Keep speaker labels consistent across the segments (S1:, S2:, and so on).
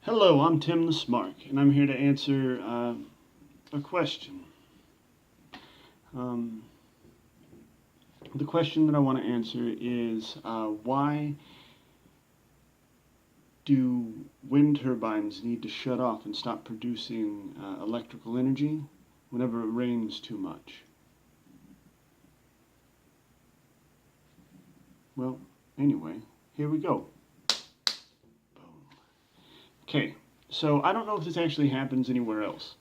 S1: Hello, I'm Tim the Smart, and I'm here to answer a question. Um, the question that I want to answer is why do wind turbines need to shut off and stop producing electrical energy whenever it rains too much? Well, anyway, here we go. Boom. Okay, so I don't know if this actually happens anywhere else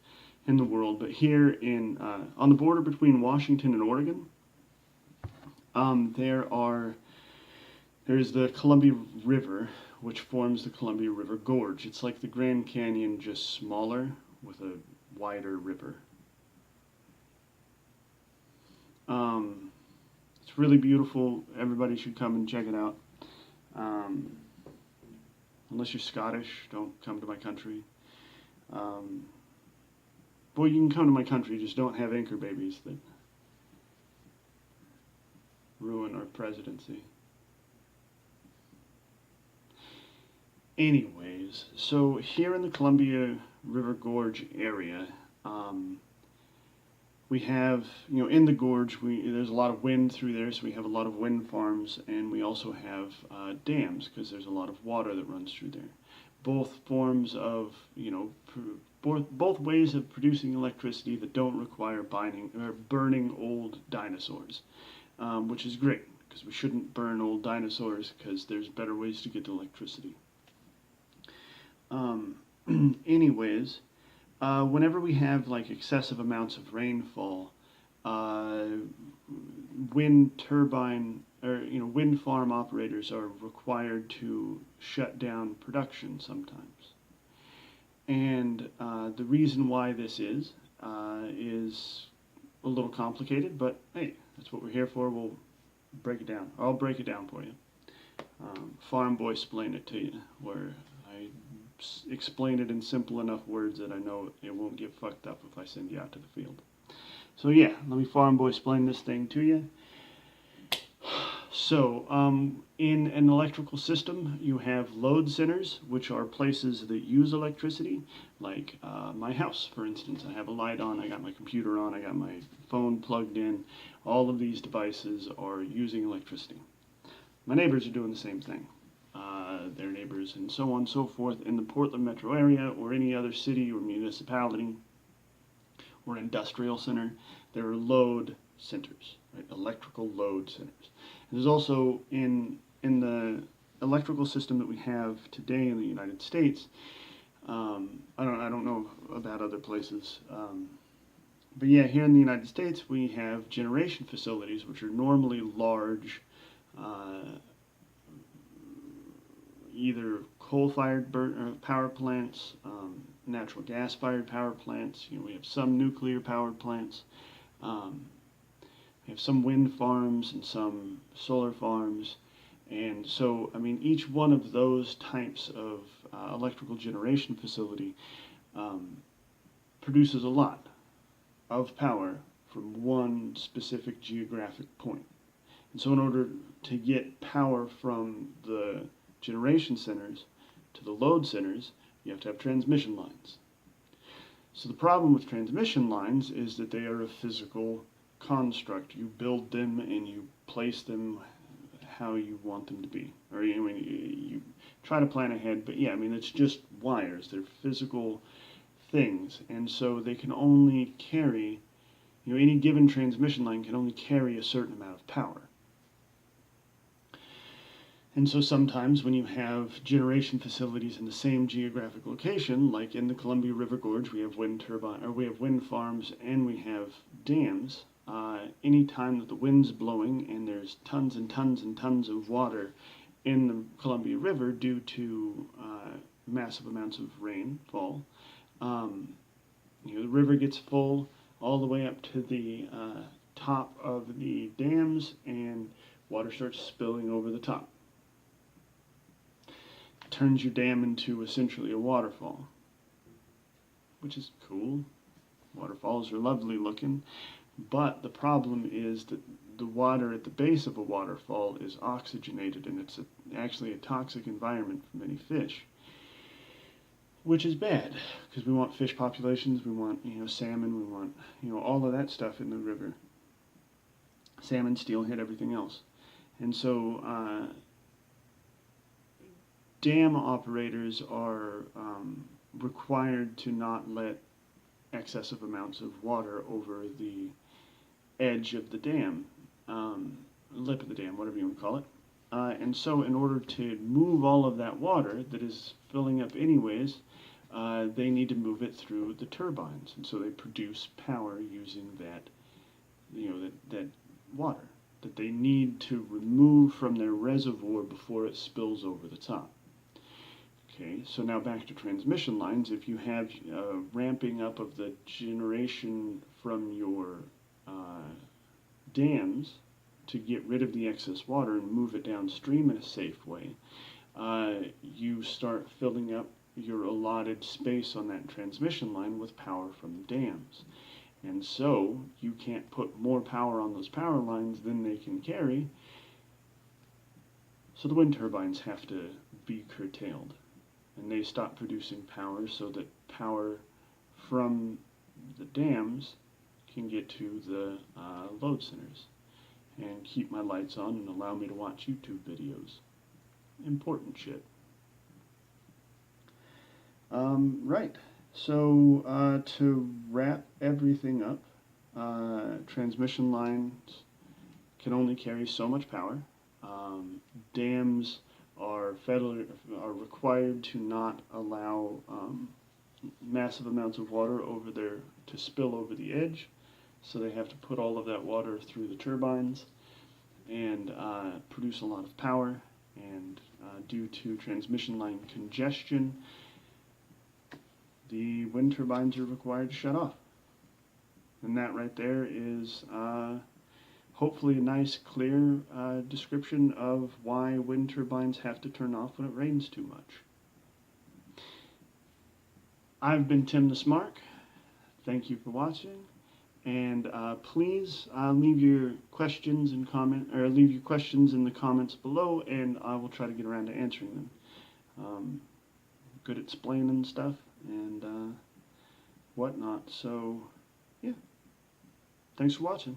S1: in the world, but here in on the border between Washington and Oregon, there's the Columbia River, which forms the Columbia River Gorge. It's like the Grand Canyon, just smaller with a wider river. Um, it's really beautiful. Everybody should come and check it out. Um, unless you're Scottish, don't come to my country. Um, Boy, you can come to my country, just don't have anchor babies that ruin our presidency. Anyways, so here in the Columbia River Gorge area, we have, in the gorge, there's a lot of wind through there, so we have a lot of wind farms, and we also have dams because there's a lot of water that runs through there. Both forms of, both ways of producing electricity that don't require burning old dinosaurs, which is great because we shouldn't burn old dinosaurs because there's better ways to get electricity. Um, anyways, whenever we have like excessive amounts of rainfall, uh, wind turbine or wind farm operators are required to shut down production sometimes. And the reason why this is a little complicated, but hey, that's what we're here for. We'll break it down. I'll break it down for you. Farm boy explain it to you, where I explain it in simple enough words that I know it won't get fucked up if I send you out to the field. So yeah, let me farm boy explain this thing to you. So, in an electrical system, you have load centers, which are places that use electricity, like my house, for instance. I have a light on, I got my computer on, I got my phone plugged in. All of these devices are using electricity. My neighbors are doing the same thing. Their neighbors, and so on and so forth, in the Portland metro area or any other city or municipality or industrial center, there are load centers, right? Electrical load centers. And there's also in the electrical system that we have today in the United States. I don't know about other places, but yeah, here in the United States we have generation facilities, which are normally large, either coal-fired power plants, natural gas-fired power plants. We have some nuclear-powered plants. We have some wind farms and some solar farms. And so, I mean, each one of those types of electrical generation facility produces a lot of power from one specific geographic point. And so in order to get power from the generation centers to the load centers, you have to have transmission lines. So the problem with transmission lines is that they are a physical construct. You build them and you place them how you want them to be. Or you try to plan ahead, but yeah, I mean, it's just wires. They're physical things. And so they can only carry, any given transmission line can only carry a certain amount of power. And so sometimes when you have generation facilities in the same geographic location, like in the Columbia River Gorge, we have we have wind farms and we have dams. Any time that the wind's blowing and there's tons and tons and tons of water in the Columbia River due to massive amounts of rainfall, the river gets full all the way up to the top of the dams, and water starts spilling over the top. Turns your dam into essentially a waterfall, which is cool. Waterfalls are lovely looking, but the problem is that the water at the base of a waterfall is oxygenated, and it's actually a toxic environment for many fish. which is bad because we want fish populations, we want salmon, we want all of that stuff in the river. Salmon, steelhead, everything else, and so dam operators are required to not let excessive amounts of water over the edge of the dam, lip of the dam, whatever you want to call it. And so in order to move all of that water that is filling up anyways, they need to move it through the turbines. And so they produce power using that, that water that they need to remove from their reservoir before it spills over the top. Okay, so now back to transmission lines. If you have ramping up of the generation from your dams to get rid of the excess water and move it downstream in a safe way, you start filling up your allotted space on that transmission line with power from the dams. And so you can't put more power on those power lines than they can carry, so the wind turbines have to be curtailed. And they stop producing power so that power from the dams can get to the load centers and keep my lights on and allow me to watch YouTube videos. Important shit. Right, so to wrap everything up, transmission lines can only carry so much power. Dams are required to not allow massive amounts of water to spill over the edge, so they have to put all of that water through the turbines and produce a lot of power. And due to transmission line congestion, the wind turbines are required to shut off. And that right there is hopefully a nice, clear description of why wind turbines have to turn off when it rains too much. I've been Tim the Smart. Thank you for watching, and please leave your questions in the comments below, and I will try to get around to answering them. Good at explaining stuff and whatnot. So yeah, thanks for watching.